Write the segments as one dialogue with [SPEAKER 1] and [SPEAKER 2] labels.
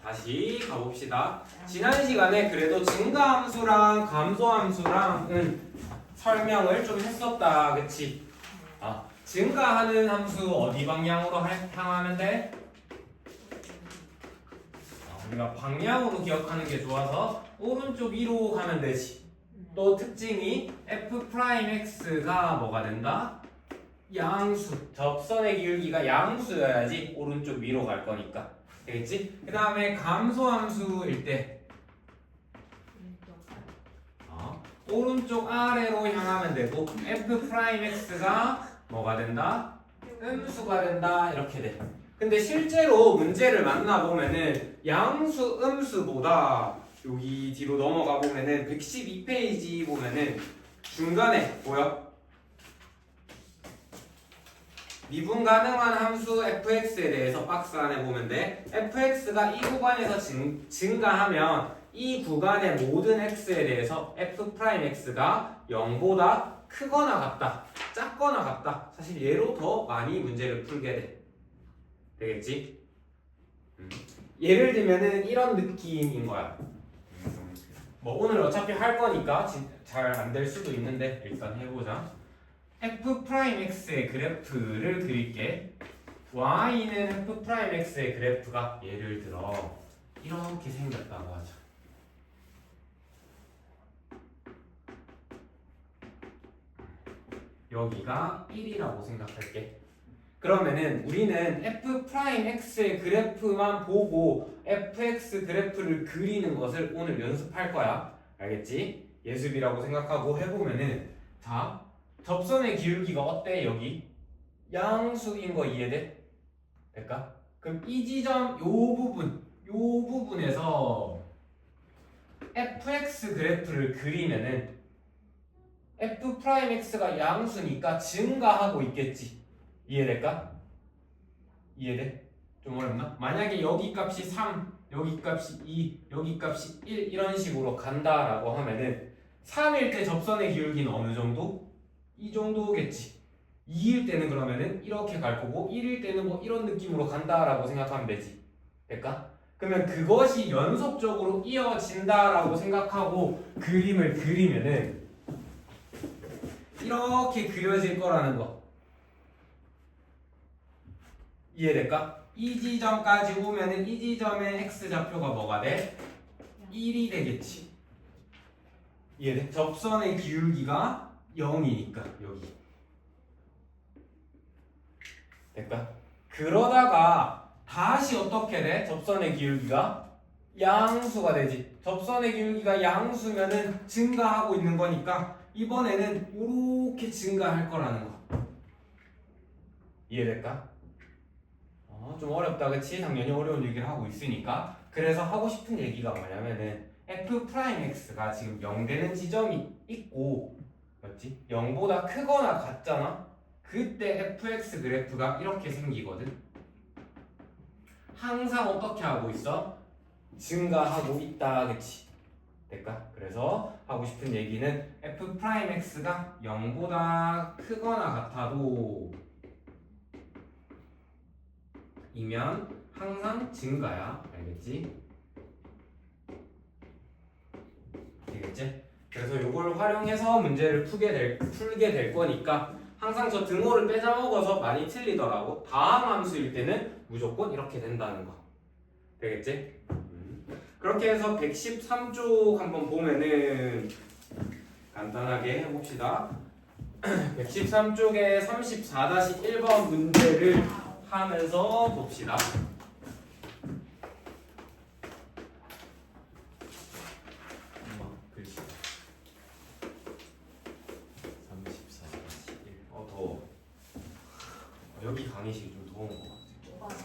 [SPEAKER 1] 다시 가봅시다. 지난 시간에 그래도 증가함수랑 감소함수랑은 설명을 좀 했었다. 그치? 증가하는 함수 어디 방향으로 향하면 돼? 우리가 방향으로 기억하는 게 좋아서 오른쪽 위로 가면 되지. 또 특징이 f'x가 뭐가 된다? 양수. 접선의 기울기가 양수여야지 오른쪽 위로 갈 거니까. 되겠지? 그 다음에 감소함수일 때 오른쪽 아래로 향하면 되고 f'x가 뭐가 된다? 음수가 된다. 이렇게 돼. 근데 실제로 문제를 만나보면은 양수, 음수보다 여기 뒤로 넘어가 보면은 112페이지 보면은 중간에 뭐야? 미분 가능한 함수 fx에 대해서 박스 안에 보면 돼. fx가 이 구간에서 증가하면 이 구간의 모든 x에 대해서 f'x가 0보다 크거나 같다, 작거나 같다. 사실 얘로 더 많이 문제를 풀게 돼. 되겠지? 예를 들면은 이런 느낌인 거야. 뭐 오늘 어차피 할 거니까 잘 안 될 수도 있는데 일단 해보자. f'x의 그래프를 그릴게. y는 f'x의 그래프가 예를 들어 이렇게 생겼다고 하자. 여기가 1이라고 생각할게. 그러면은 우리는 f'x의 그래프만 보고 fx 그래프를 그리는 것을 오늘 연습할 거야. 알겠지? 예습이라고 생각하고 해보면은 자, 접선의 기울기가 어때? 여기 양수인 거 이해돼? 될까? 그럼 이 지점 요 부분에서 fx 그래프를 그리면은 f'x가 양수니까 증가하고 있겠지. 이해될까? 이해돼? 좀 어렵나? 만약에 여기 값이 3, 여기 값이 2, 여기 값이 1 이런 식으로 간다라고 하면은 3일 때 접선의 기울기는 어느 정도? 이 정도겠지. 2일 때는 그러면은 이렇게 갈 거고 1일 때는 뭐 이런 느낌으로 간다라고 생각하면 되지. 될까? 그러면 그것이 연속적으로 이어진다라고 생각하고 그림을 그리면은 이렇게 그려질 거라는 거. 이해될까? 이 지점까지 오면은 이 지점의 x좌표가 뭐가 돼? 1이 되겠지. 이해돼? 접선의 기울기가 0이니까 여기. 될까? 그러다가 다시 어떻게 돼? 접선의 기울기가 양수가 되지. 접선의 기울기가 양수면은 증가하고 있는 거니까 이번에는 이렇게 증가할 거라는 거. 이해될까? 좀 어렵다, 그치? 당연히 어려운 얘기를 하고 있으니까. 그래서 하고 싶은 얘기가 뭐냐면은 f'x가 지금 0 되는 지점이 있고, 맞지? 0보다 크거나 같잖아? 그때 fx 그래프가 이렇게 생기거든. 항상 어떻게 하고 있어? 증가하고 있다, 그치? 될까? 그래서 하고 싶은 얘기는 f'x가 0보다 크거나 같아도 이면 항상 증가야. 알겠지? 되겠지? 그래서 이걸 활용해서 문제를 풀게 될 거니까 항상 저 등호를 빼자먹어서 많이 틀리더라고. 다항 함수일 때는 무조건 이렇게 된다는 거. 되겠지? 그렇게 해서 113쪽 한번 보면은 간단하게 해봅시다. 113쪽에 34-1번 문제를 하면서 봅시다. 글씨 34-1. 더워. 여기 강의실이 좀 더운 것 같아.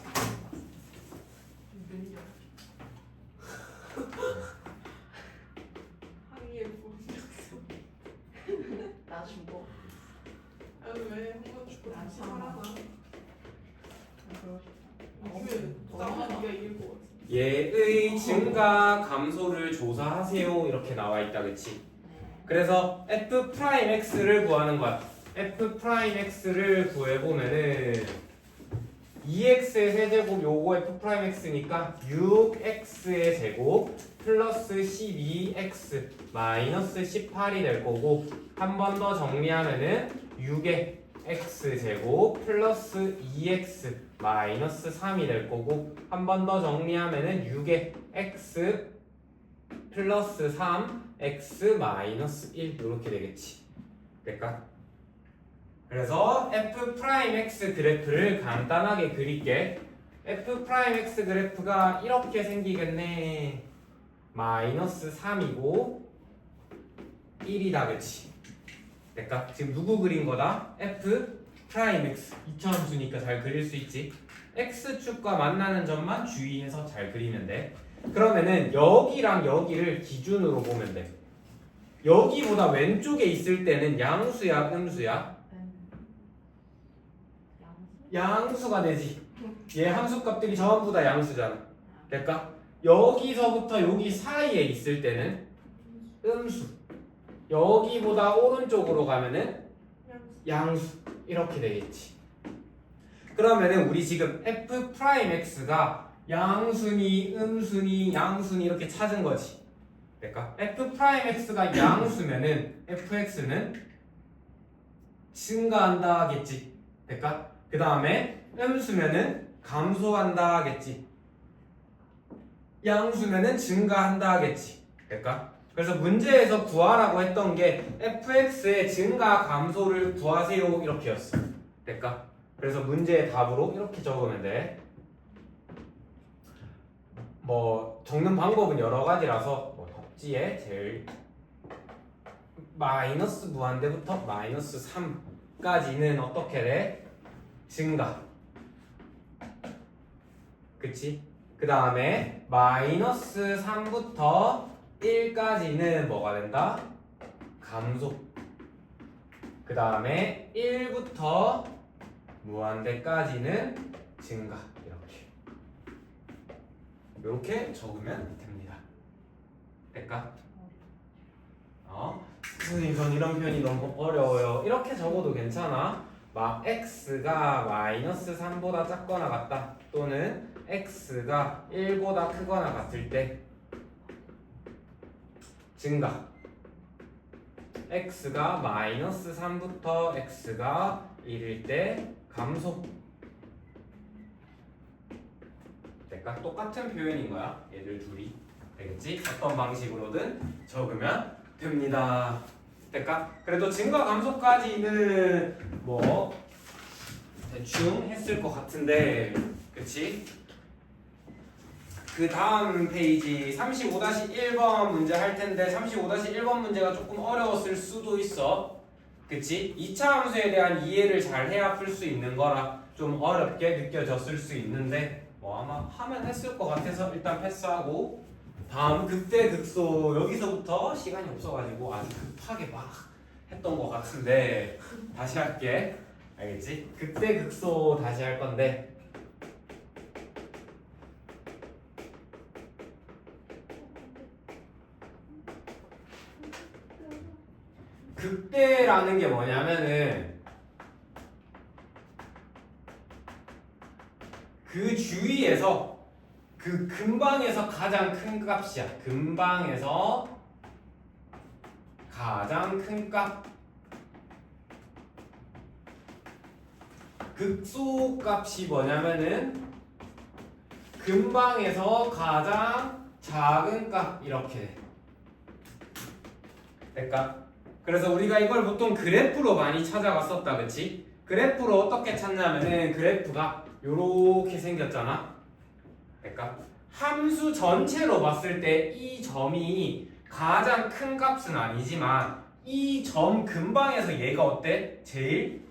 [SPEAKER 2] 항의에 불응했어.
[SPEAKER 3] 나 죽어.
[SPEAKER 2] 왜 한번 죽고 다시 살아나?
[SPEAKER 3] 그러고
[SPEAKER 2] 왜 나만 네가 이길 것 같아.
[SPEAKER 1] 얘의 증가 감소를 조사하세요. 이렇게 나와 있다, 그치? 그래서 f'x를 구하는 거야. f'x를 구해보면은 2x의 세제곱 요거 f'x니까 6x의 제곱 플러스 12x 마이너스 18이 될 거고 한 번 더 정리하면은 6의 x제곱 플러스 2x 마이너스 3이 될 거고 한 번 더 정리하면은 6의 x 플러스 3 x 마이너스 1 이렇게 되겠지. 될까? 그래서 f'x 그래프를 간단하게 그릴게. f'x 그래프가 이렇게 생기겠네. 마이너스 3이고 1이다 그치? 될까? 지금 누구 그린 거다? f'x 2차함수니까 잘 그릴 수 있지. x축과 만나는 점만 주의해서 잘 그리면 돼. 그러면은 여기랑 여기를 기준으로 보면 돼. 여기보다 왼쪽에 있을 때는 양수야 음수야? 양수가 되지. 얘 함수값들이 전부 다 양수잖아. 될까? 여기서부터 여기 사이에 있을 때는 음수. 여기보다 오른쪽으로 가면은 양수. 이렇게 되겠지. 그러면은 우리 지금 f'x가 양수니 음수니 양수니 이렇게 찾은 거지. 될까? f'x가 양수면은 fx는 증가한다 하겠지. 될까? 그 다음에 음수면은 감소한다 하겠지. 양수면은 증가한다 하겠지. 될까? 그래서 문제에서 구하라고 했던 게 fx의 증가 감소를 구하세요 이렇게였어. 될까? 그래서 문제의 답으로 이렇게 적으면 돼. 뭐 적는 방법은 여러 가지라서 뭐 답지에 제일 마이너스 무한대부터 마이너스 3까지는 어떻게 돼? 증가. 그치? 그 다음에 마이너스 3부터 1까지는 뭐가 된다? 감소. 그 다음에 1부터 무한대까지는 증가. 이렇게 적으면 됩니다. 될까? 선생님 전 이런 표현이 너무 어려워요. 이렇게 적어도 괜찮아. 막 x가 마이너스 3보다 작거나 같다 또는 x가 1보다 크거나 같을 때 증가. x가 마이너스 3부터 x가 1일 때 감소. 될까? 똑같은 표현인 거야. 얘들 둘이. 되겠지? 어떤 방식으로든 적으면 됩니다. 될까? 그래도 증가 감소까지는 뭐 대충 했을 것 같은데, 그치? 그 다음 페이지 35-1번 문제 할 텐데 35-1번 문제가 조금 어려웠을 수도 있어. 그치? 2차 함수에 대한 이해를 잘 해야 풀 수 있는 거라 좀 어렵게 느껴졌을 수 있는데 뭐 아마 하면 했을 것 같아서 일단 패스하고 다음 극대극소 여기서부터 시간이 없어가지고 아주 급하게 막 했던 것 같은데 다시 할게. 알겠지? 극대극소 다시 할 건데 극대라는 게 뭐냐면은 그 주위에서 그 근방에서 가장 큰 값이야. 근방에서 가장 큰 값. 극소 값이 뭐냐면은 근방에서 가장 작은 값 이렇게 돼. 될까? 그래서 우리가 이걸 보통 그래프로 많이 찾아갔었다, 그치? 그래프로 어떻게 찾냐면은 그래프가 요렇게 생겼잖아. 그러니까 함수 전체로 봤을 때 이 점이 가장 큰 값은 아니지만 이 점 근방에서 얘가 어때? 제일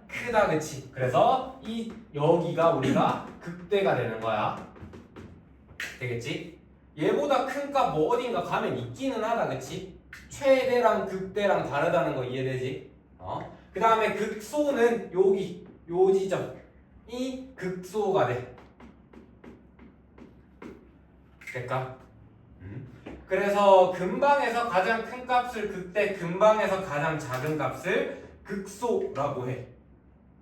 [SPEAKER 1] 크다, 그치? 그래서 이 여기가 우리가 극대가 되는 거야. 되겠지? 얘보다 큰 값 뭐 어딘가 가면 있기는 하다, 그치? 최대랑 극대랑 다르다는 거 이해되지? 그 다음에 극소는 여기 요 지점이 극소가 돼. 될까? 그래서 근방에서 가장 큰 값을 극대, 근방에서 가장 작은 값을 극소라고 해.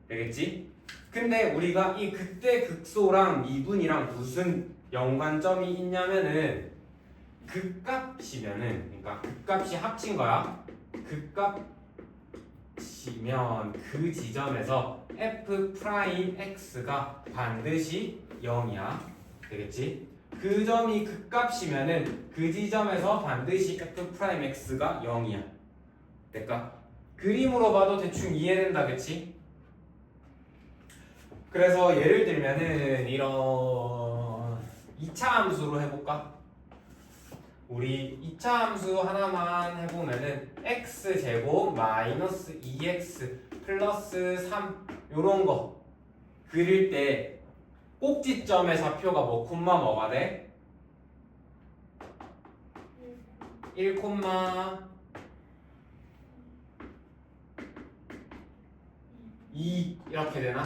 [SPEAKER 1] 되겠지? 근데 우리가 이 극대 극소랑 미분이랑 무슨 연관점이 있냐면은 극값이면은, 그러니까 극값이 합친 거야. 극값이면 그 지점에서 f 프라임 x가 반드시 0이야. 되겠지? 그 점이 극값이면은 그 지점에서 반드시 f 프라임 x가 0이야. 될까? 그림으로 봐도 대충 이해된다, 그치? 그래서 예를 들면은 이런 2차 함수로 해볼까? 우리 2차 함수 하나만 해보면은 x제곱 마이너스 2x 플러스 3 요런 거 그릴 때 꼭지점의 좌표가 뭐 콤마 뭐가 돼? 1 콤마 2 이렇게 되나?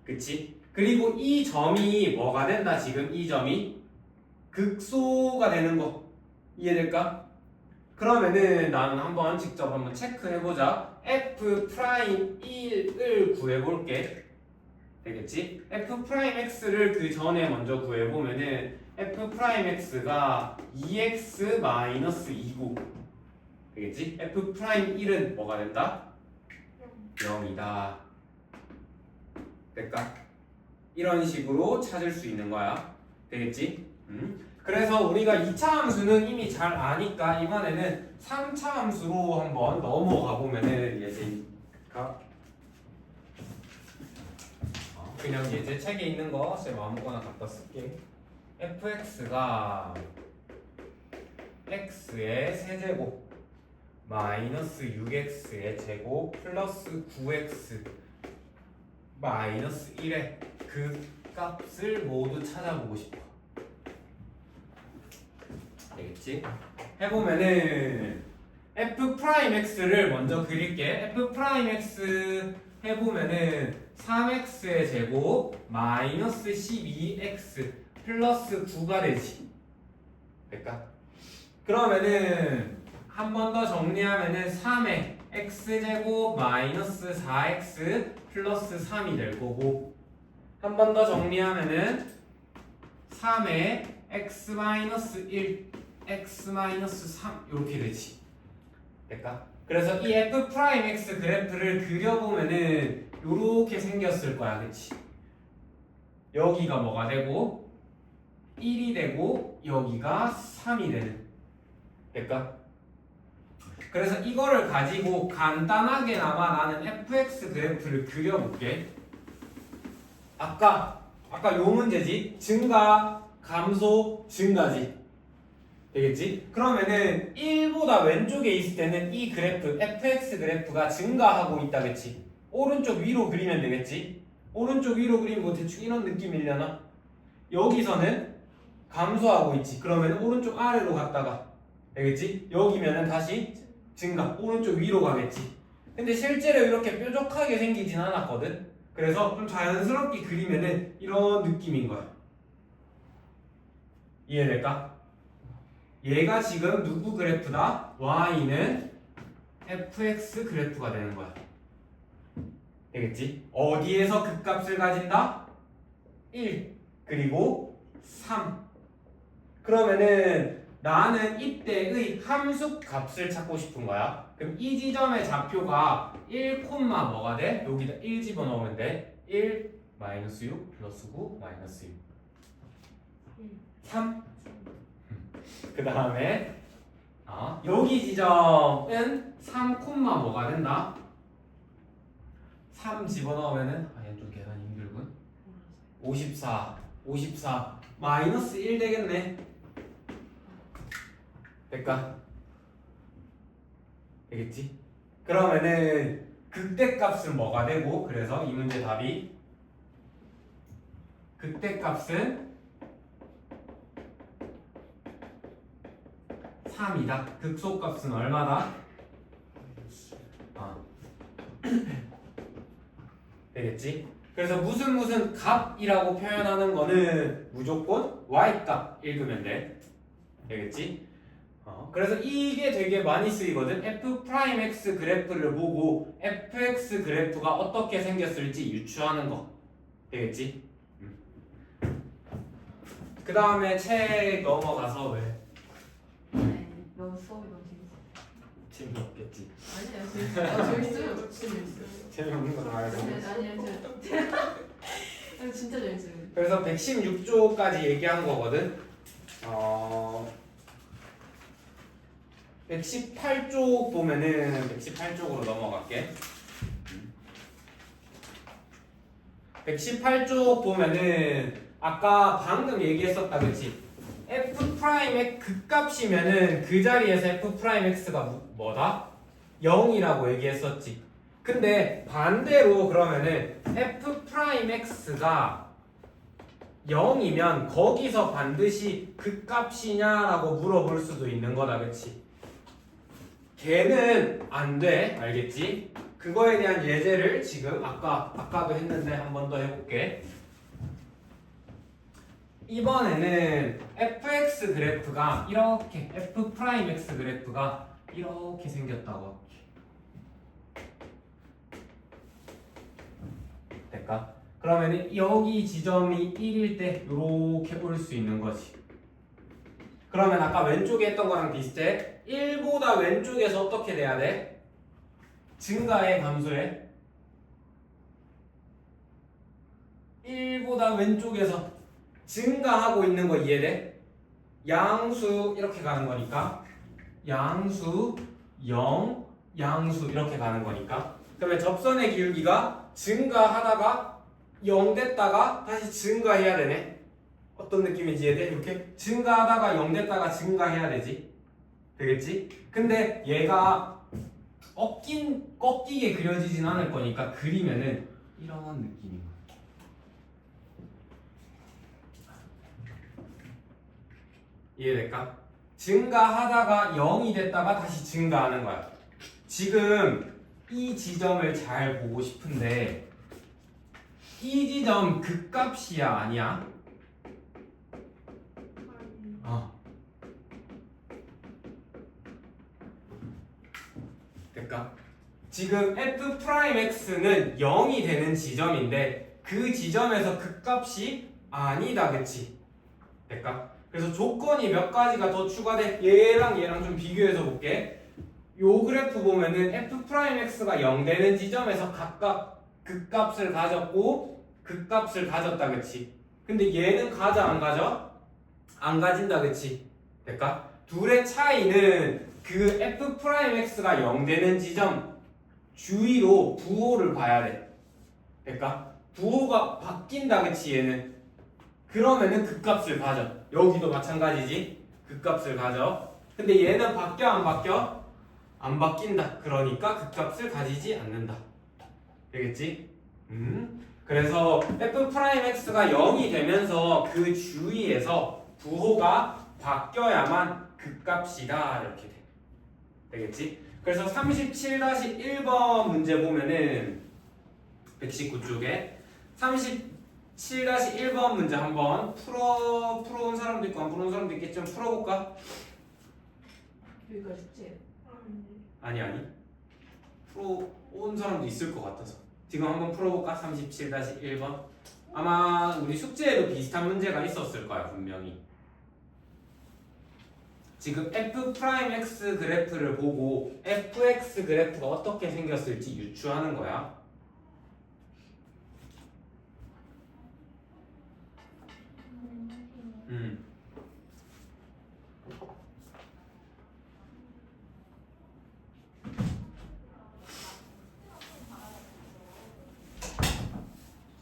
[SPEAKER 1] 그치? 그리고 이 점이 뭐가 된다 지금 이 점이 극소가 되는 거 이해될까? 그러면은 나는 한번 직접 한번 체크해보자. f 프라임 1을 구해볼게. 되겠지? f 프라임 x를 그 전에 먼저 구해보면은 f 프라임 x가 2x 마이너스 2고 되겠지? f 프라임 1은 뭐가 된다? 0이다. 될까? 이런 식으로 찾을 수 있는 거야. 되겠지? 그래서 우리가 2차 함수는 이미 잘 아니까 이번에는 3차 함수로 한번 넘어가 보면은 예제가 그냥 예제 책에 있는 거 쌤 아무거나 갖다 쓸게. fx가 x의 세제곱 마이너스 6x의 제곱 플러스 9x 마이너스 1의 그 값을 모두 찾아보고 싶어. 되겠지? 해보면은 f 프라임 x를 먼저 그릴게. f 프라임 x 해보면은 3x의 제곱 마이너스 12x 플러스 9가 되지. 될까? 그러면은 한 번 더 정리하면은 3의 x제곱 마이너스 4x 플러스 3이 될 거고 한 번 더 정리하면은 3의 x 마이너스 1 x 마이너스 3 이렇게 되지. 될까? 그래서 이 f 프라임 x 그래프를 그려보면은 요렇게 생겼을 거야. 그치? 여기가 뭐가 되고 1이 되고 여기가 3이 되는. 될까? 그래서 이거를 가지고 간단하게나마 나는 fx 그래프를 그려볼게. 아까 요 문제지? 증가, 감소, 증가지. 되겠지? 그러면은 1보다 왼쪽에 있을 때는 이 그래프, fx 그래프가 증가하고 있다, 그치? 오른쪽 위로 그리면 되겠지? 오른쪽 위로 그리면 뭐 대충 이런 느낌이려나? 여기서는 감소하고 있지. 그러면 오른쪽 아래로 갔다가 되겠지? 여기면은 다시 증가, 오른쪽 위로 가겠지. 근데 실제로 이렇게 뾰족하게 생기진 않았거든? 그래서 좀 자연스럽게 그리면은 이런 느낌인 거야. 이해될까? 얘가 지금 누구 그래프다? y는 fx 그래프가 되는 거야. 되겠지? 어디에서 극값을 가진다? 1 그리고 3. 그러면은 나는 이때의 함수 값을 찾고 싶은 거야. 그럼 이 지점의 좌표가 1, 뭐가 돼? 여기다 1 집어넣으면 돼. 1 마이너스 6 플러스 9 마이너스 6 3. 그 다음에 여기 지점은 3, 뭐가 된다? 3 집어넣으면은 얘 좀 계산이 힘들군. 54 마이너스 1 되겠네. 될까? 되겠지? 그러면은 극대값은 뭐가 되고, 그래서 이 문제 답이 극대값은 3이다. 극소값은 얼마다? 되겠지? 그래서 무슨 값이라고 표현하는 거는 무조건 y값 읽으면 돼. 되겠지? 그래서 이게 되게 많이 쓰이거든. F'X 그래프를 보고 Fx 그래프가 어떻게 생겼을지 유추하는 거. 되겠지? 그 다음에 책 넘어가서 왜?
[SPEAKER 3] 네, 너무 수업이 너무 재밌어.
[SPEAKER 1] 재미없겠지.
[SPEAKER 3] 아니야, 재밌어요. 재밌어요.
[SPEAKER 2] 재밌어요.
[SPEAKER 1] 재미없는 거 말고.
[SPEAKER 3] 아니, 진짜 재밌어요.
[SPEAKER 1] 그래서 116조까지 얘기한 거거든. 118쪽 보면은 118쪽으로 넘어갈게. 118쪽 보면은 아까 방금 얘기했었다, 그치? F'의 극값이면은 그 자리에서 F'X가 뭐다? 0이라고 얘기했었지. 근데 반대로 그러면은 F'X가 0이면 거기서 반드시 극값이냐라고 물어볼 수도 있는 거다, 그치? 걔는 안 돼, 알겠지? 그거에 대한 예제를 지금 아까도 했는데 한 번 더 해볼게. 이번에는 fx 그래프가 이렇게 f'x 그래프가 이렇게 생겼다고 할게. 될까? 그러면 여기 지점이 1일 때 이렇게 올 수 있는 거지. 그러면 아까 왼쪽에 했던 거랑 비슷해. 1보다 왼쪽에서 어떻게 돼야 돼? 증가해, 감소해? 1보다 왼쪽에서 증가하고 있는 거 이해돼? 양수 이렇게 가는 거니까 양수 0 양수 이렇게 가는 거니까 그러면 접선의 기울기가 증가하다가 0 됐다가 다시 증가해야 되네. 어떤 느낌인지 이해돼? 이렇게 증가하다가 0 됐다가 증가해야 되지. 되겠지? 근데 얘가 꺾이게 그려지진 않을 거니까 그리면은 이런 느낌인 거야. 이해될까? 증가하다가 0이 됐다가 다시 증가하는 거야. 지금 이 지점을 잘 보고 싶은데 이 지점 극값이야, 아니야? 될까? 지금 f'x는 0이 되는 지점인데 그 지점에서 극값이 아니다, 그치? 될까? 그래서 조건이 몇 가지가 더 추가돼. 얘랑 좀 비교해서 볼게. 요 그래프 보면은 f'x가 0 되는 지점에서 각각 극값을 가졌고 극값을 가졌다, 그치? 근데 얘는 가져 안 가져? 안 가진다, 그치? 될까? 둘의 차이는 그 f'x가 0 되는 지점 주위로 부호를 봐야 돼. 될까? 부호가 바뀐다, 그치? 얘는 그러면은 극값을 가져. 여기도 마찬가지지. 극값을 가져. 근데 얘는 바뀌어 안 바뀌어? 안 바뀐다. 그러니까 극값을 가지지 않는다. 되겠지? 그래서 f'x가 0이 되면서 그 주위에서 부호가 바뀌어야만 극값이다. 이렇게 돼. 되겠지? 그래서 37-1번 문제 보면은 119쪽에 37-1번 문제 한번 풀어온 사람도 있고 안 풀어온 사람도 있겠지만 풀어볼까?
[SPEAKER 3] 여기까지 숙제예요.
[SPEAKER 1] 아니 풀어온 사람도 있을 것 같아서 지금 한번 풀어볼까? 37-1번 아마 우리 숙제에도 비슷한 문제가 있었을 거야, 분명히. 지금 f'x 그래프를 보고 fx 그래프가 어떻게 생겼을지 유추하는 거야.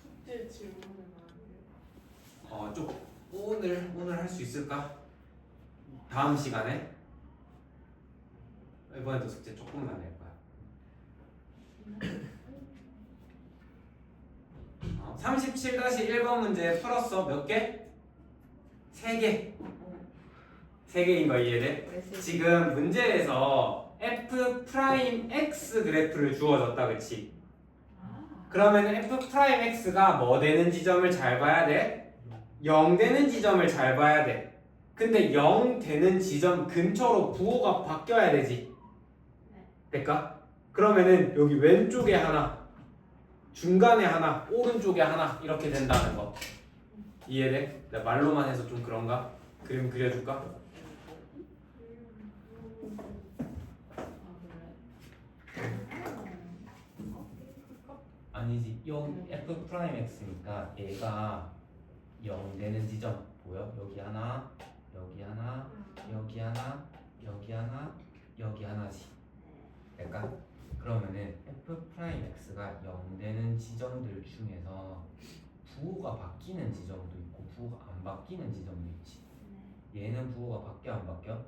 [SPEAKER 2] 숙제 질문은 아니에요.
[SPEAKER 1] 좀 오늘 할 수 있을까? 다음 시간에 이번에도 숙제 조금만 낼 거야. 37-1번 문제 풀었어. 몇 개? 3개. 3개인 거 이해돼? 지금 문제에서 f'x 그래프를 주어졌다, 그치? 그러면 f'x가 뭐 되는 지점을 잘 봐야 돼? 0 되는 지점을 잘 봐야 돼. 근데 0 되는 지점 근처로 부호가 바뀌어야 되지. 될까? 그러면은 여기 왼쪽에 하나, 중간에 하나, 오른쪽에 하나 이렇게 된다는 거. 이해돼? 나 말로만 해서 좀 그런가? 그림 그려줄까?
[SPEAKER 3] 아 그래?
[SPEAKER 1] 아니지. 여기 f 프라임 x니까 얘가 0 되는 지점 보여? 여기 하나, 여기 하나, 여기 하나, 여기 하나, 여기 하나지. 될까? 그러면은 f 프라임 x가 0 되는 지점들 중에서 부호가 바뀌는 지점도 있고 부호가 안 바뀌는 지점도 있지. 얘는 부호가 바뀌어 안 바뀌어?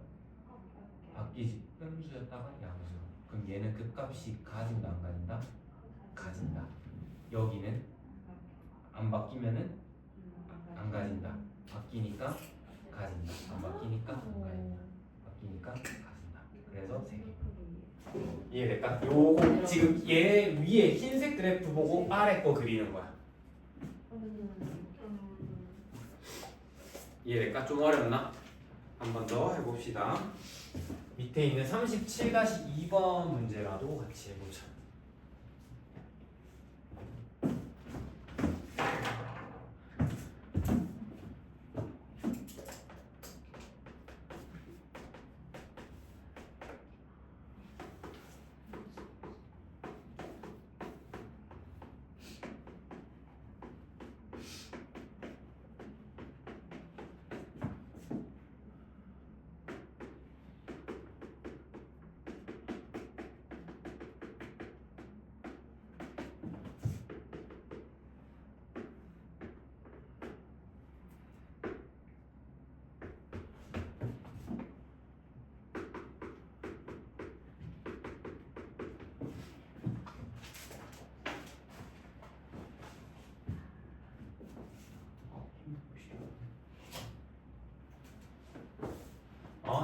[SPEAKER 1] 바뀌지. 음수였다가 양수. 그럼 얘는 극값이 가진다 안 가진다? 가진다. 여기는 안 바뀌면은 안 가진다. 바뀌니까 가진다. 안 바뀌니까 안 가진다. 바뀌니까 가진다. 그래서 3개. 이해될까? 요거 지금 얘 위에 흰색 그래프 보고 아래 거 그리는 거야. 이해될까? 좀 어렵나? 한 번 더 해봅시다. 밑에 있는 37-2번 문제라도 같이 해보자.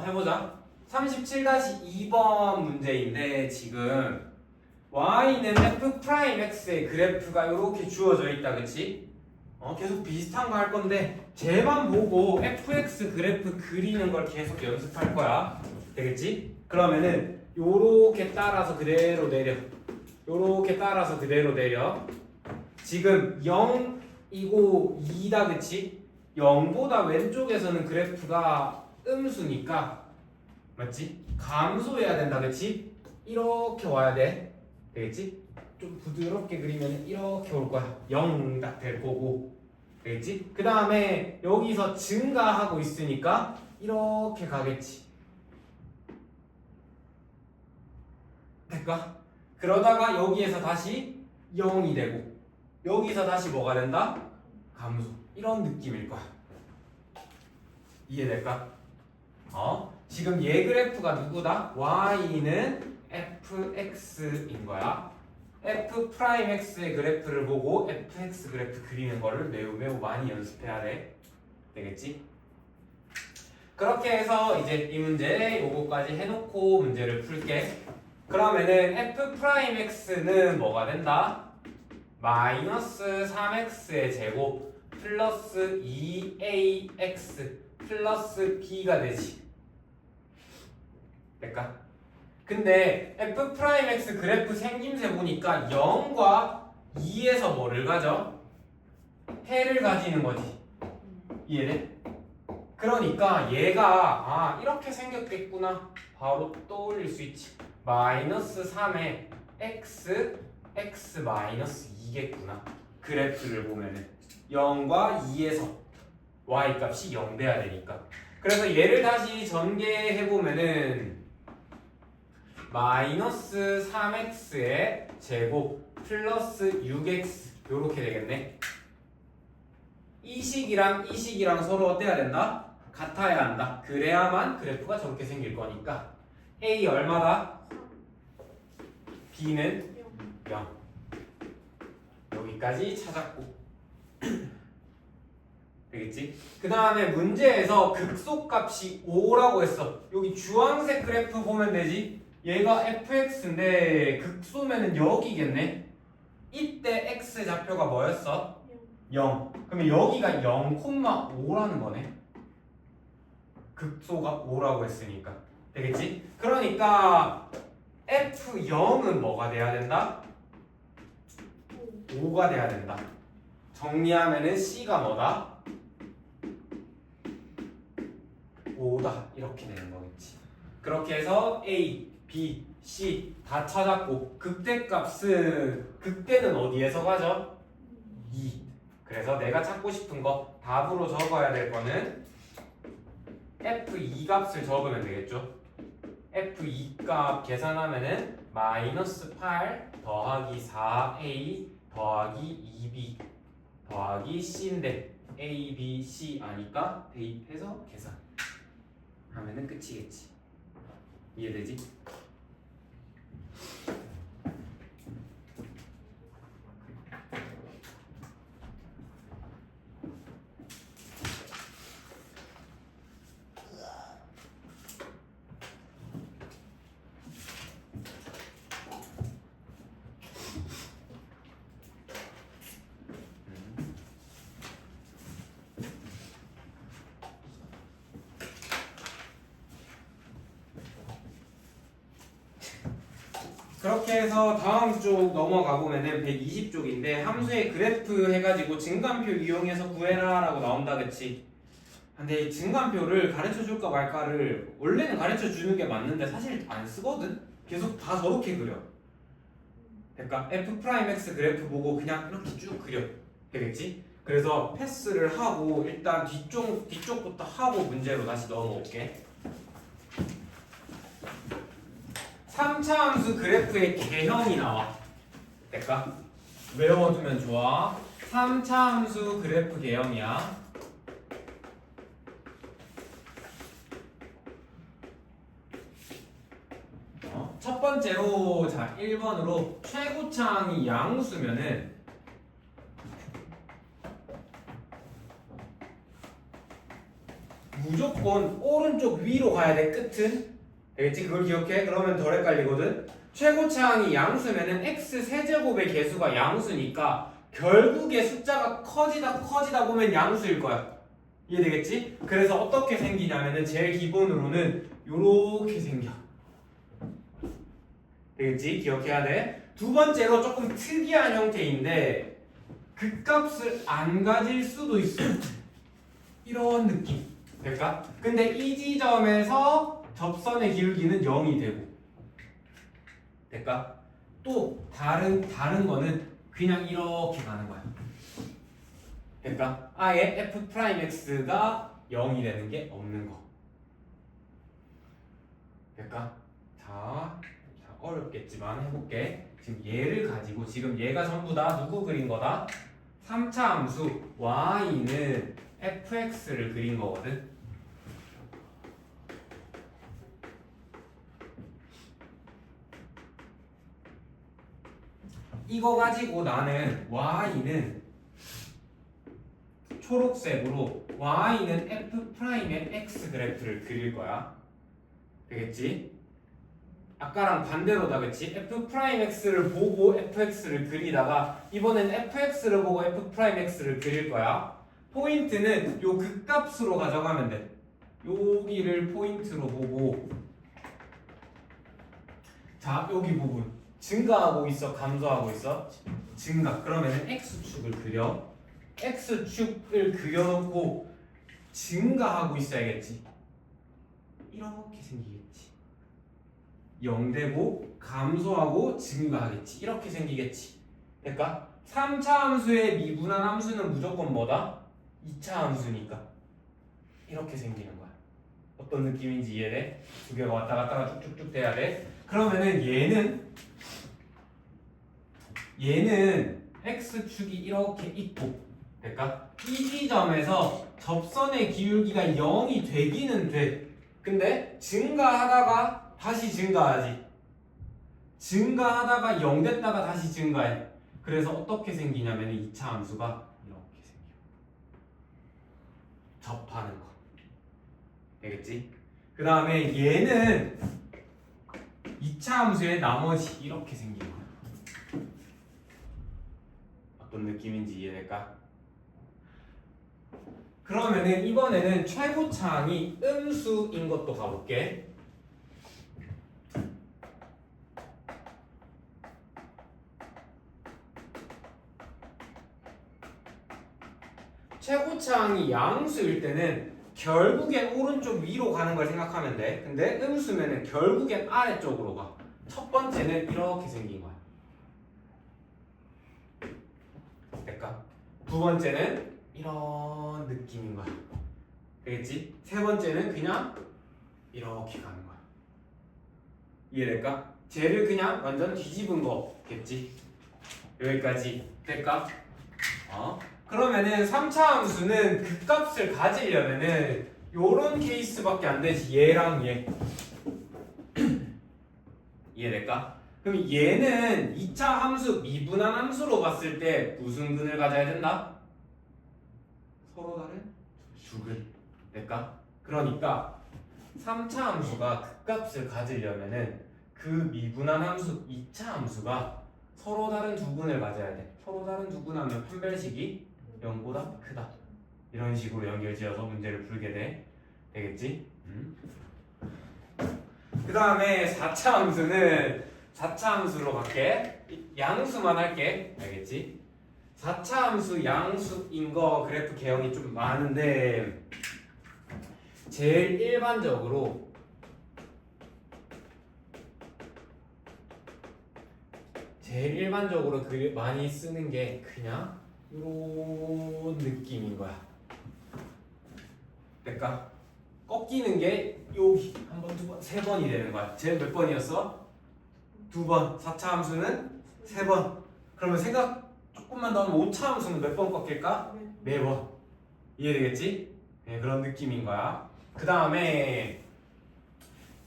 [SPEAKER 1] 해보자. 37-2번 문제인데 지금 y는 f'x의 그래프가 이렇게 주어져 있다, 그치? 계속 비슷한 거 할 건데 쟤만 보고 fx 그래프 그리는 걸 계속 연습할 거야. 되겠지? 그러면은 요렇게 따라서 그대로 내려. 요렇게 따라서 그대로 내려. 지금 0이고 2다, 그치? 0보다 왼쪽에서는 그래프가 음수니까 맞지? 감소해야 된다, 그치? 이렇게 와야 돼. 되겠지? 좀 부드럽게 그리면 이렇게 올 거야. 0 딱 될 거고. 되겠지? 그 다음에 여기서 증가하고 있으니까 이렇게 가겠지. 될까? 그러다가 여기에서 다시 0이 되고 여기서 다시 뭐가 된다? 감소. 이런 느낌일 거야. 이해될까? 지금 얘 그래프가 누구다? y는 fx인 거야. f'x의 그래프를 보고 fx 그래프 그리는 거를 매우 많이 연습해야 돼. 되겠지? 그렇게 해서 이제 이 문제 요거까지 해놓고 문제를 풀게. 그러면은 f'x는 뭐가 된다? 마이너스 3x의 제곱 플러스 2ax 플러스 b가 되지. 될까? 근데 f'x 그래프 생김새 보니까 0과 2에서 뭐를 가져? 해를 가지는 거지. 이해돼? 그러니까 얘가 이렇게 생겼겠구나 바로 떠올릴 수 있지. 마이너스 3에 x 마이너스 2겠구나. 그래프를 보면은 0과 2에서 y 값이 0 돼야 되니까. 그래서 얘를 다시 전개해보면은 마이너스 3x의 제곱 플러스 6x 요렇게 되겠네. 이 식이랑 이 식이랑 서로 어때야 된다? 같아야 한다. 그래야만 그래프가 저렇게 생길 거니까 a 얼마다? b는 0. 여기까지 찾았고 되겠지? 그 다음에 문제에서 극소값이 5라고 했어. 여기 주황색 그래프 보면 되지? 얘가 fx인데 극소면은 여기겠네? 이때 x 좌표가 뭐였어? 0. 그러면 여기가 0,5라는 거네. 극소가 5라고 했으니까 되겠지? 그러니까 F0은 뭐가 돼야 된다? 5가 돼야 된다. 정리하면은 C가 뭐다? 5다 이렇게 되는 거겠지. 그렇게 해서 A, B, C 다 찾았고 극대는 어디에서 가죠? 2. 그래서 내가 찾고 싶은 거 답으로 적어야 될 거는 F2 값을 적으면 되겠죠. F2 값 계산하면은 마이너스 8 더하기 4A 더하기 2B 더하기 C인데 A, B, C 아니까 대입해서 계산하면은 끝이겠지. 이해되지? 그렇게 해서 다음 쪽 넘어가 보면은 120쪽인데 함수의 그래프 해가지고 증간표 이용해서 구해라 라고 나온다 그치? 근데 이 증간표를 가르쳐 줄까 말까를 원래는 가르쳐 주는 게 맞는데 사실 안 쓰거든? 계속 다 저렇게 그려. 그러니까 F'X 그래프 보고 그냥 이렇게 쭉 그려 되겠지? 그래서 패스를 하고 일단 뒤쪽부터 하고 문제로 다시 넘어올게. 3차 함수 그래프의 개형이 나와. 될까? 외워두면 좋아. 3차 함수 그래프 개형이야. 첫 번째로 자 1번으로 최고차항이 양수면은 무조건 오른쪽 위로 가야 돼. 끝은 되겠지? 그걸 기억해? 그러면 덜 헷갈리거든. 최고차항이 양수면은 x 세제곱의 개수가 양수니까 결국에 숫자가 커지다 보면 양수일 거야. 이해되겠지? 그래서 어떻게 생기냐면은 제일 기본으로는 요렇게 생겨. 되겠지? 기억해야 돼. 두 번째로 조금 특이한 형태인데 그 값을 안 가질 수도 있어. 이런 느낌. 될까? 근데 이 지점에서 접선의 기울기는 0이 되고. 될까? 또 다른 거는 그냥 이렇게 가는 거야. 될까? 아예 F'X가 0이 되는 게 없는 거. 될까? 자, 어렵겠지만 해볼게. 지금 얘를 가지고 지금 얘가 전부 다 누구 그린 거다? 3차 함수 y는 fx를 그린 거거든. 이거 가지고 나는 y는 초록색으로 y는 f'의 x 그래프를 그릴 거야. 되겠지? 아까랑 반대로다 그치? f'x를 보고 fx를 그리다가 이번엔 fx를 보고 f'x를 그릴 거야. 포인트는 요 극값으로 가져가면 돼. 여기를 포인트로 보고 자 여기 부분 증가하고 있어 감소하고 있어? 증가. 그러면은 x축을 그려. x축을 그려놓고 증가하고 있어야겠지. 이렇게 생기겠지. 0되고 감소하고 증가하겠지. 이렇게 생기겠지. 그러니까 3차 함수의 미분한 함수는 무조건 뭐다? 2차 함수니까 이렇게 생기는 거야. 어떤 느낌인지 이해돼? 두 개가 왔다 갔다가 쭉쭉쭉 돼야 돼. 그러면은 얘는 x축이 이렇게 있고 그러니까 이 지점에서 접선의 기울기가 0이 되기는 돼. 근데 증가하다가 다시 증가하지. 증가하다가 0 됐다가 다시 증가해. 그래서 어떻게 생기냐면 2차 함수가 이렇게 생겨. 접하는 거. 되겠지? 그 다음에 얘는 2차 함수의 나머지 이렇게 생긴 거야. 어떤 느낌인지 이해될까? 그러면은 이번에는 최고차항이 음수인 것도 가볼게. 최고차항이 양수일 때는 결국엔 오른쪽 위로 가는 걸 생각하면 돼. 근데 음수면은 결국엔 아래쪽으로 가. 첫 번째는 이렇게 생긴 거야. 될까? 두 번째는 이런 느낌인 거야. 되겠지? 세 번째는 그냥 이렇게 가는 거야. 이해될까? 쟤를 그냥 완전 뒤집은 거겠지? 여기까지 될까? 그러면은 3차 함수는 그 값을 가지려면은 요런 케이스밖에 안 되지. 얘랑 얘. 이해될까? 그럼 얘는 2차 함수 미분한 함수로 봤을 때 무슨 근을 가져야 된다? 서로 다른 두 근. 될까? 그러니까 3차 함수가 그 값을 가지려면은 그 미분한 함수 2차 함수가 서로 다른 두 근을 가져야 돼. 서로 다른 두 근 하면 판별식이 0보다 크다. 이런 식으로 연결지어서 문제를 풀게 돼. 되겠지? 그 다음에 4차 함수는 4차 함수로 갈게. 양수만 할게. 알겠지? 4차 함수 양수인 거 그래프 개형이 좀 많은데 제일 일반적으로 많이 쓰는 게 그냥 이런 느낌인 거야. 될까? 꺾이는 게 여기 한 번, 두 번, 세 번이 되는 거야. 쟤는 몇 번이었어? 두 번. 4차 함수는 세 번. 그러면 생각 조금만 더 하면 5차 함수는 몇 번 꺾일까? 네 번. 이해되겠지? 네, 그런 느낌인 거야. 그 다음에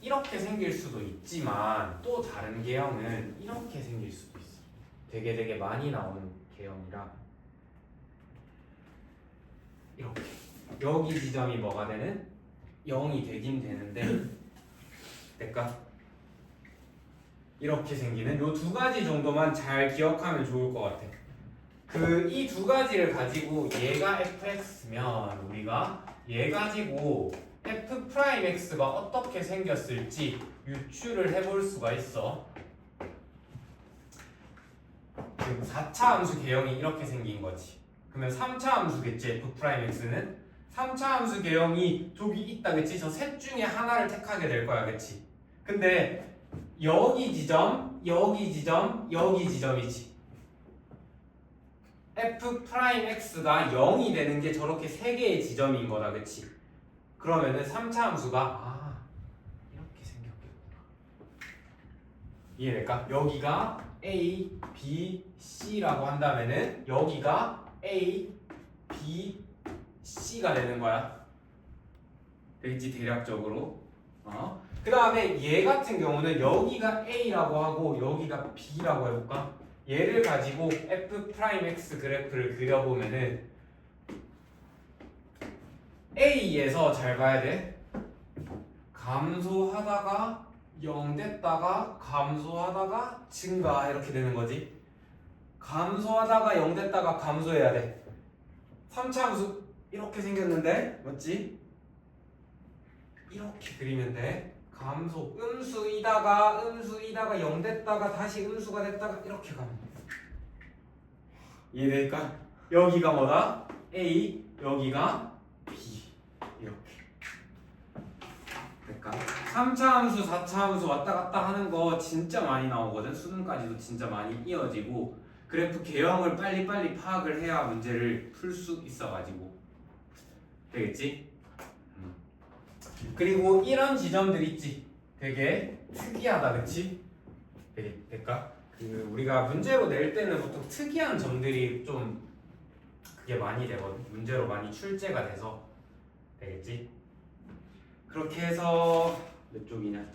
[SPEAKER 1] 이렇게 생길 수도 있지만 또 다른 개형은 이렇게 생길 수도 있어. 되게 많이 나오는 개형이라 이렇게 여기 지점이 뭐가 되는? 0이 되긴 되는데 될까? 이렇게 생기는 요 두 가지 정도만 잘 기억하면 좋을 것 같아. 이 두 가지를 가지고 얘가 fx면 우리가 얘 가지고 f'x가 어떻게 생겼을지 유추를 해볼 수가 있어. 지금 4차 함수 개형이 이렇게 생긴 거지. 그러면 3차 함수겠지. f'x는 3차 함수 개형이 저기 있다겠지. 저 셋 중에 하나를 택하게 될 거야, 그치? 근데 여기 지점, 여기 지점, 여기 지점이지. f'x가 0이 되는 게 저렇게 세 개의 지점인 거다, 그치? 그러면은 3차 함수가 이렇게 생겼겠구나. 이해될까? 여기가 A, B, C라고 한다면은 여기가 A, B, C가 되는 거야. 되겠지? 대략적으로. 그 다음에 얘 같은 경우는 여기가 A라고 하고 여기가 B라고 해볼까? 얘를 가지고 f'x 그래프를 그려보면은 A에서 잘 봐야 돼. 감소하다가 0 됐다가 감소하다가 증가 이렇게 되는 거지. 감소하다가 0 됐다가 감소해야 돼. 3차 함수 이렇게 생겼는데 맞지? 이렇게 그리면 돼. 감소 음수이다가 0 됐다가 다시 음수가 됐다가 이렇게 가면 돼. 이해될까? 여기가 뭐다? A, 여기가 B 이렇게 될까? 3차 함수, 4차 함수 왔다 갔다 하는 거 진짜 많이 나오거든. 수능까지도 진짜 많이 이어지고 그래프 개형을 빨리빨리 파악을 해야 문제를 풀 수 있어가지고 되겠지? 그리고 이런 지점들 있지. 되게 특이하다, 그치? 될까? 우리가 문제로 낼 때는 보통 특이한 점들이 좀 그게 많이 되거든. 문제로 많이 출제가 돼서 되겠지? 그렇게 해서 몇 쪽이냐?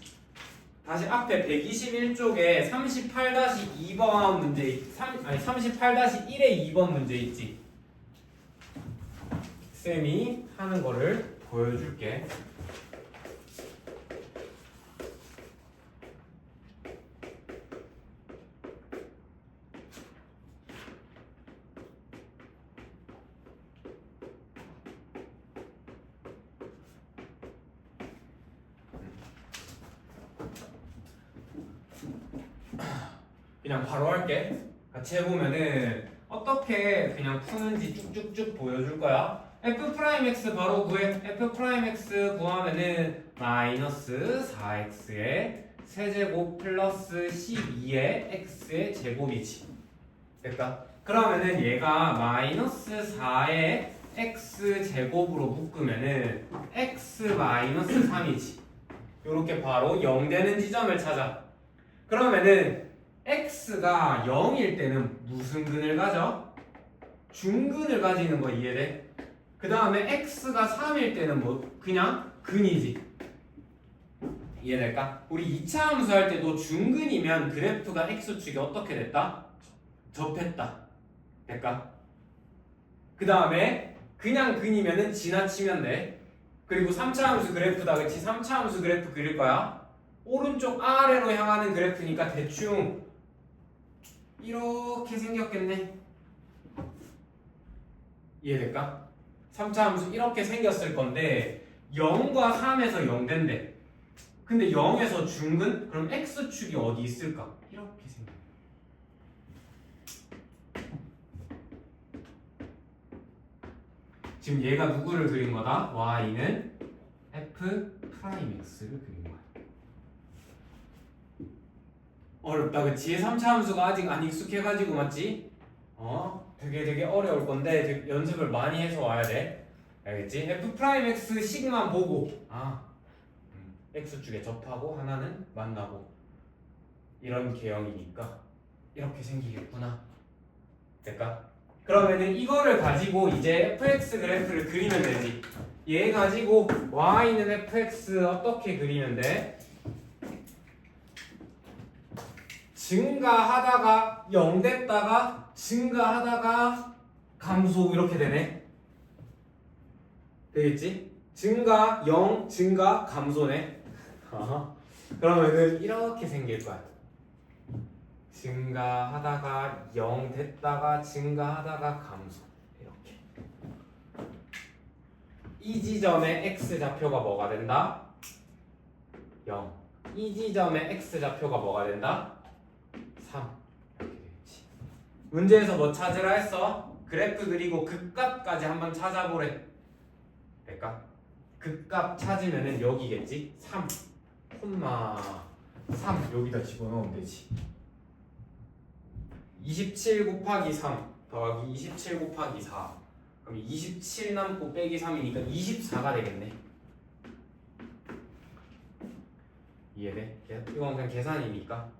[SPEAKER 1] 다시 앞에 121쪽에 38-2번 문제 38-1의 2번 문제 있지? 쌤이 하는 거를 보여줄게. 그냥 바로 할게. 같이 해보면은 어떻게 그냥 푸는지 쭉쭉쭉 보여줄 거야. f'(x) 바로 구해. f'(x) 구하면은 마이너스 4x의 세제곱 플러스 12의 x의 제곱이지. 됐다. 그러면은 얘가 마이너스 4의 x 제곱으로 묶으면은 x 마이너스 3이지. 요렇게 바로 0 되는 지점을 찾아. 그러면은 x가 0일 때는 무슨 근을 가져? 중근을 가지는 거 이해돼? 그 다음에 x가 3일 때는 뭐 그냥 근이지. 이해될까? 우리 2차 함수 할 때도 중근이면 그래프가 x축이 어떻게 됐다? 접했다. 될까? 그 다음에 그냥 근이면은 지나치면 돼. 그리고 3차 함수 그래프다. 그치? 3차 함수 그래프 그릴 거야. 오른쪽 아래로 향하는 그래프니까 대충 이렇게 생겼겠네. 이해될까? 3차 함수 이렇게 생겼을 건데 0과 3에서 0 된대. 근데 0에서 중근? 그럼 x축이 어디 있을까? 이렇게 생겨. 지금 얘가 누구를 그린 거다? y는 f'x를 그린 거야. 어렵다 그치? 3차 함수가 아직 안 익숙해가지고 맞지? 되게 어려울 건데 되게 연습을 많이 해서 와야 돼. 알겠지? f'x식만 보고 x축에 접하고 하나는 만나고 이런 개형이니까 이렇게 생기겠구나. 될까? 그러면은 이거를 가지고 이제 fx 그래프를 그리면 되지. 얘 가지고 y는 fx 어떻게 그리면 돼? 증가하다가 0 됐다가 증가하다가 감소 이렇게 되네. 되겠지? 증가 0 증가 감소네. 그러면은 이렇게 생길 거야. 증가하다가 0 됐다가 증가하다가 감소. 이렇게. 이 지점의 x좌표가 뭐가 된다? 0. 이 지점의 x좌표가 뭐가 된다? 3. 이렇게 되겠지. 문제에서 뭐 찾으라 했어? 그래프 그리고 극값까지 한번 찾아보래. 될까? 극값 찾으면은 여기겠지? 3, 3 여기다 집어넣으면 되지. 27 곱하기 3 더하기 27 곱하기 4 그럼 27 남고 빼기 3이니까 24가 되겠네. 이해돼? 이건 그냥 계산이니까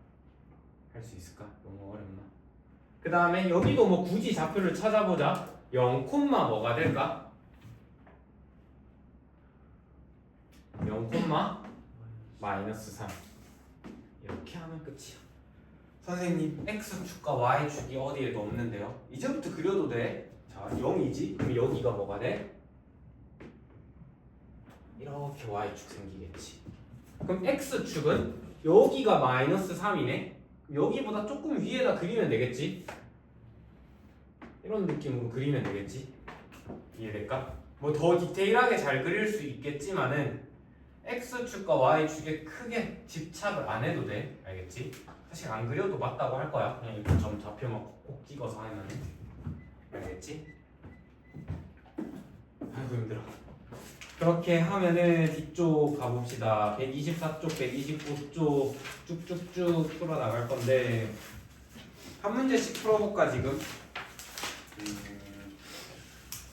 [SPEAKER 1] 할 수 있을까? 너무 어렵나? 그 다음에 여기도 뭐 굳이 좌표를 찾아보자. 0 콤마 뭐가 될까? 0 콤마 마이너스 3 이렇게 하면 끝이야. 선생님 x축과 y축이 어디에도 없는데요? 이제부터 그려도 돼. 자 0이지? 그럼 여기가 뭐가 돼? 이렇게 y축 생기겠지. 그럼 x축은 여기가 마이너스 3이네? 여기보다 조금 위에다 그리면 되겠지? 이런 느낌으로 그리면 되겠지? 이해될까? 뭐 더 디테일하게 잘 그릴 수 있겠지만은 x축과 y축에 크게 집착을 안 해도 돼. 알겠지? 사실 안 그려도 맞다고 할 거야. 그냥 이렇게 점 좌표만 콕 찍어서 하면. 알겠지? 아이고 힘들어. 그렇게 하면은 뒤쪽 가봅시다. 124쪽, 125쪽 쭉쭉쭉 풀어나갈 건데 한 문제씩 풀어볼까 지금?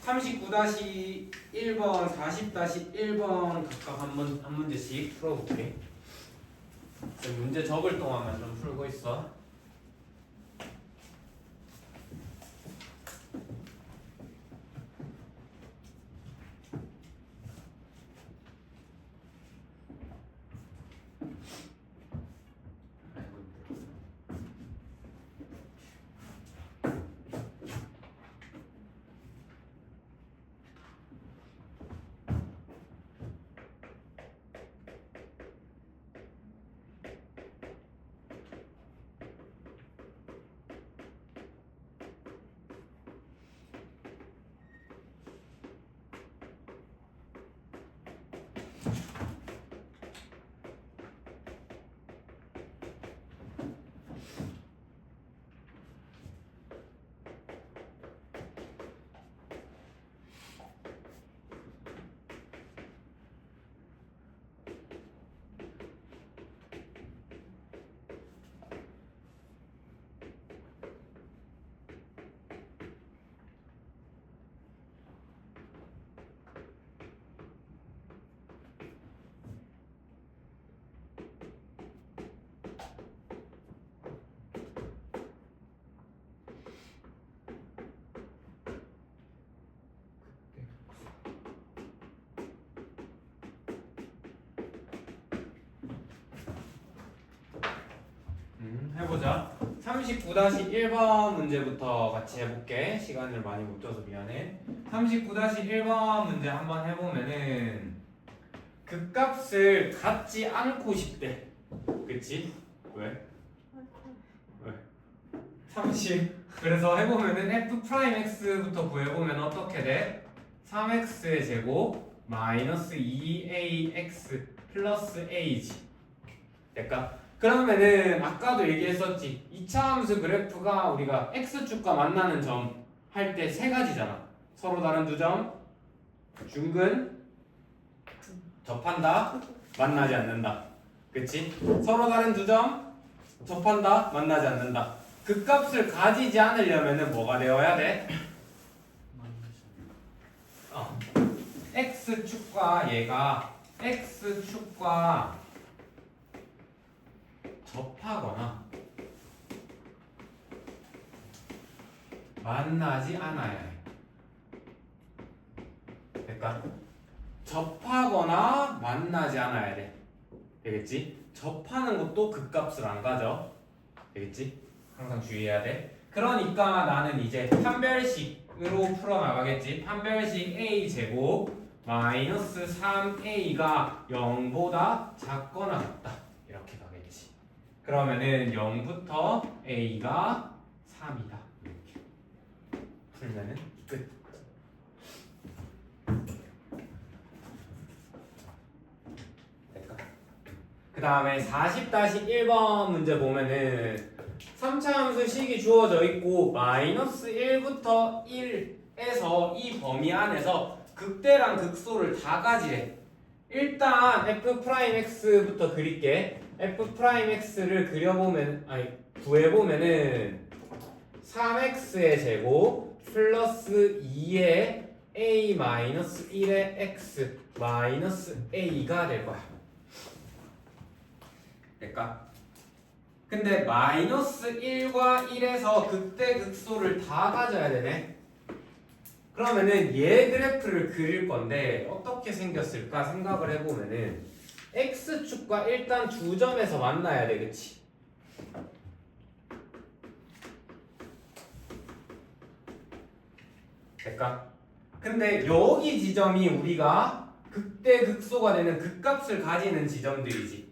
[SPEAKER 1] 39-1번, 40-1번 각각 한 문제씩 풀어볼게. 문제 적을 동안만 좀 풀고 있어. 해보자. 39-1번 문제부터 같이 해볼게. 시간을 많이 못 줘서 미안해. 39-1번 문제 한번 해보면은 극값을 갖지 않고 싶대. 그치? 왜? 30. 그래서 해보면은 f'x부터 구해보면 어떻게 돼? 3x의 제곱 마이너스 2ax 플러스 a지. 될까? 그러면은 아까도 얘기했었지. 2차 함수 그래프가 우리가 x축과 만나는 점 할 때 세 가지잖아. 서로 다른 두 점, 중근, 접한다, 만나지 않는다. 그치? 서로 다른 두 점, 접한다, 만나지 않는다. 그 값을 가지지 않으려면은 뭐가 되어야 돼? x축과 얘가 x축과 접하거나 만나지 않아야 해. 그러니까 접하거나 만나지 않아야 돼. 되겠지? 접하는 것도 그 값을 안 가져. 되겠지? 항상 주의해야 돼. 그러니까 나는 이제 판별식으로 풀어나가겠지. 판별식 a 제곱 마이너스 3a가 0보다 작거나 같다. 이렇게 가겠지. 그러면은 0부터 a가 3이다. 이렇게 풀면은 끝. 그 다음에 40-1번 문제 보면은 3차 함수 식이 주어져 있고 마이너스 1부터 1에서 이 범위 안에서 극대랑 극소를 다 가지래. 일단 f'x부터 그릴게. f'x를 그려보면 구해보면은 3x의 제곱 플러스 2의 a 마이너스 1의 x 마이너스 a가 될 거야. 될까? 근데 마이너스 1과 1에서 극대 극소를 다 가져야 되네. 그러면은 얘 그래프를 그릴 건데 어떻게 생겼을까 생각을 해보면은 x축과 일단 두 점에서 만나야 돼. 그치? 될까? 근데 여기 지점이 우리가 극대 극소가 되는 극값을 가지는 지점들이지.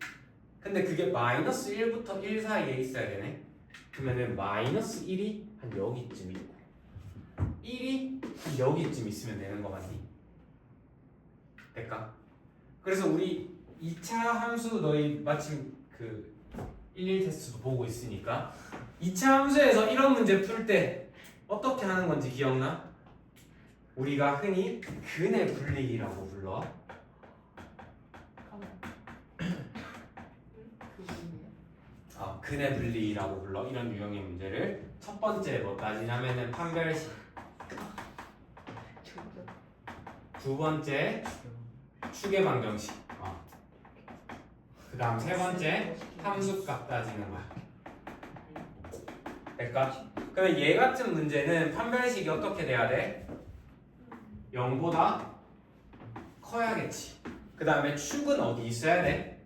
[SPEAKER 1] 근데 그게 마이너스 1부터 1 사이에 있어야 되네. 그러면은 마이너스 1이 한 여기쯤 있고 1이 한 여기쯤 있으면 되는 거 맞니? 될까? 그래서 우리 2차 함수 너희 마침 그 1, 테스트도 보고 있으니까 2차 함수에서 이런 문제 풀 때 어떻게 하는 건지 기억나? 우리가 흔히 근의 분리라고 불러. 근의 분리라고 불러. 이런 유형의 문제를 첫 번째 뭐 따지냐면은 판별식, 두 번째 축의 방정식, 그 다음 세 번째 함수값 따지는 거야. 될까? 그러면 얘 같은 문제는 판별식이 어떻게 돼야 돼? 0보다 커야겠지. 그 다음에 축은 어디 있어야 돼?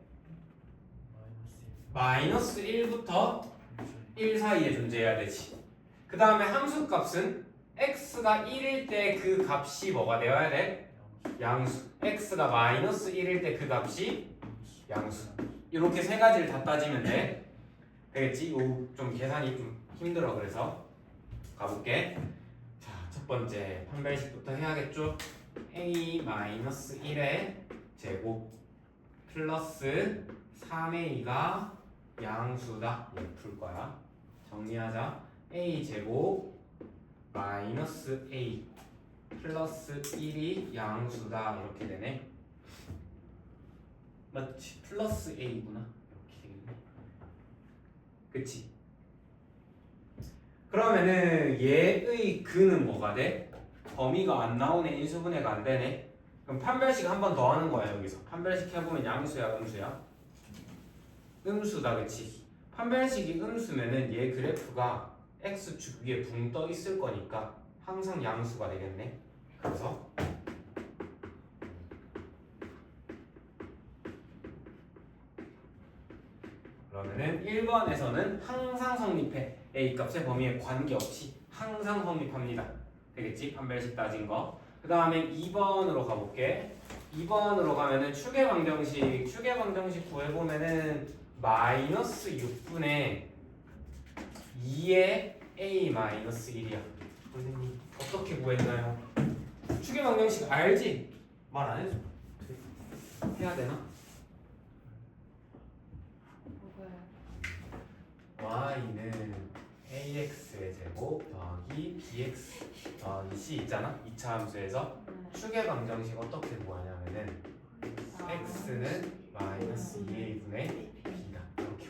[SPEAKER 1] 마이너스 1부터 1 사이에 존재해야 되지. 그 다음에 함수값은 x가 1일 때 그 값이 뭐가 되어야 돼? 양수. x가 마이너스 1일 때 그 값이 양수. 이렇게 세 가지를 다 따지면 돼. 되겠지? 좀 계산이 좀 힘들어. 그래서 가볼게. 자, 첫 번째 판별식부터 해야겠죠? a 마이너스 1의 제곱 플러스 3a가 양수다. 이렇게 풀 거야. 정리하자. a 제곱 마이너스 a 플러스 1이 양수다. 이렇게 되네. 맞지? 플러스 a구나. 이렇게 되겠네. 그치? 그러면은 얘의 근은 뭐가 돼? 범위가 안 나오네. 인수분해가 안 되네. 그럼 판별식 한 번 더 하는 거야. 여기서 판별식 해보면 양수야 음수야? 음수다. 그치? 판별식이 음수면은 얘 그래프가 x축 위에 붕 떠 있을 거니까 항상 양수가 되겠네. 그래서 그러면은 뭐냐면은 1번에서는 항상 성립해. A 값의 범위에 관계없이 항상 성립합니다. 되겠지? 판별식 따진 거. 그 다음에 2번으로 가볼게. 2번으로 가면은 추계방정식 구해보면은 마이너스 6분의 2의 A 마이너스 1이야. 선생님 어떻게 구했나요? 추계방정식 알지? 말 안 해줘. 해야 되나? y는 ax의 제곱 더하기 bx 더하기 c 있잖아? 2차 함수에서 추계방정식 어떻게 구하냐면은 x는 마이너스 2a분의 b다 이렇게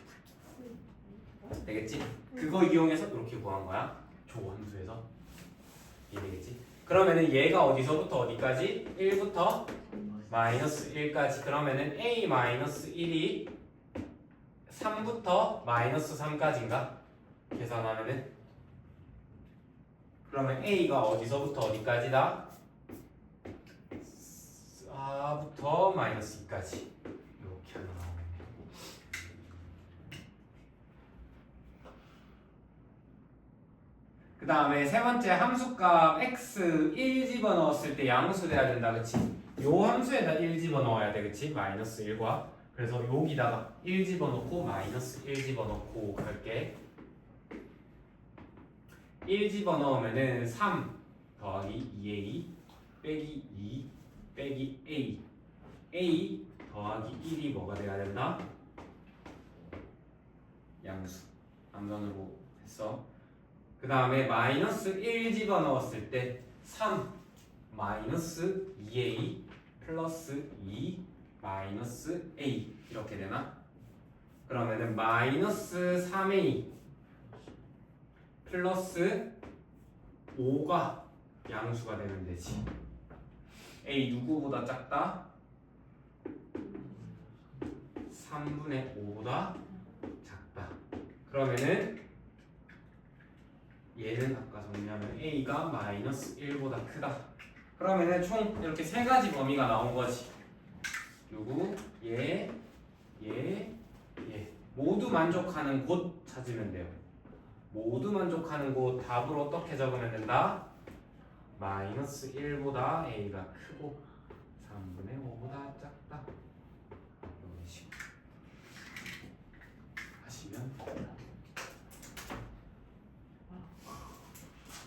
[SPEAKER 1] 구해. 되겠지? 그거 이용해서 이렇게 구한 거야. 조함수에서 이해되겠지? 그러면은 얘가 어디서부터 어디까지? 1부터 마이너스 1까지. 그러면은 a 마이너스 1이 3부터 마이너스 3까지인가? 계산하면은 그러면 a가 어디서부터 어디까지다? 4부터 마이너스 2까지 이렇게 하나 나오네. 그 다음에 세 번째 함수값 x 1 집어넣었을 때 양수 돼야 된다. 그치? 요 함수에다 1 집어넣어야 돼. 그치? 마이너스 1과 그래서 여기다가 1 집어넣고 마이너스 1 집어넣고 갈게. 1 집어넣으면은 3 더하기 2a 빼기 2 빼기 a 더하기 1이 뭐가 돼야 된다? 양수. 암선으로 했어. 그 다음에 마이너스 1 집어넣었을 때 3 마이너스 2a 플러스 2 마이너스 a 이렇게 되나? 그러면은 마이너스 3a 플러스 5가 양수가 되면 되지. a 누구보다 작다? 3분의 5보다 작다. 그러면은 얘는 아까 정리하면 a가 마이너스 1보다 크다. 그러면은 총 이렇게 세 가지 범위가 나온 거지. 누구? 얘 모두 만족하는 곳 찾으면 돼요. 모두 만족하는 곳 답을 어떻게 적으면 된다? 마이너스 1보다 a가 크고 3분의 5보다 작다. 이런 식으로 하시면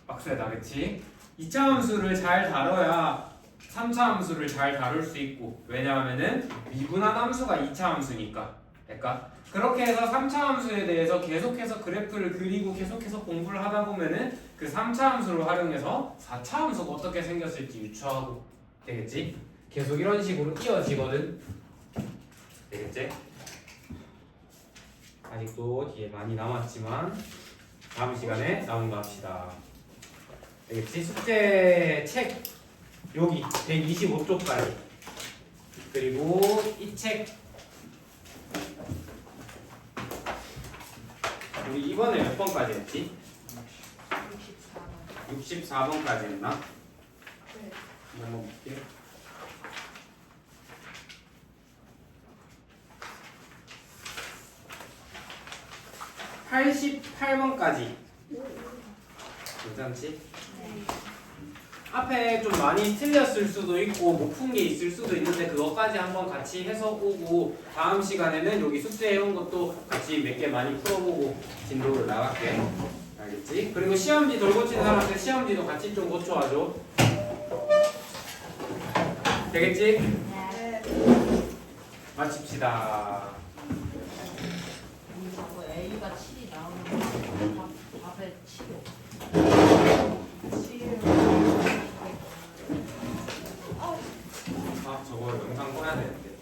[SPEAKER 1] 빡세다. 그치? 2차 함수를 잘 다뤄야 3차 함수를 잘 다룰 수 있고, 왜냐하면은 미분한 함수가 2차 함수니까. 그러니까 그렇게 해서 3차 함수에 대해서 계속해서 그래프를 그리고 계속해서 공부를 하다 보면은 그 3차 함수를 활용해서 4차 함수가 어떻게 생겼을지 유추하고. 되겠지? 계속 이런 식으로 이어지거든. 되겠지? 아직도 뒤에 많이 남았지만 다음 시간에 나온다 합시다. 되겠지? 숙제 책 여기 125쪽까지, 그리고 이 책 우리 이번에 몇 번까지 했지? 64번까지 했나?
[SPEAKER 2] 네.
[SPEAKER 1] 한번 볼게. (88번까지) 괜찮지? 앞에 좀 많이 틀렸을 수도 있고 못 푼 게 있을 수도 있는데 그것까지 한번 같이 해서 오고, 다음 시간에는 여기 숙제해온 것도 같이 몇 개 많이 풀어보고 진도를 나갈게. 알겠지? 그리고 시험지 덜 고친 사람들 시험지도 같이 좀 고쳐와줘. 되겠지?
[SPEAKER 2] 네.
[SPEAKER 1] 마칩시다.
[SPEAKER 4] 자꾸 A가 7이 나오는 거 밥에 7이
[SPEAKER 1] 아 저거 영상 꺼야 되는데.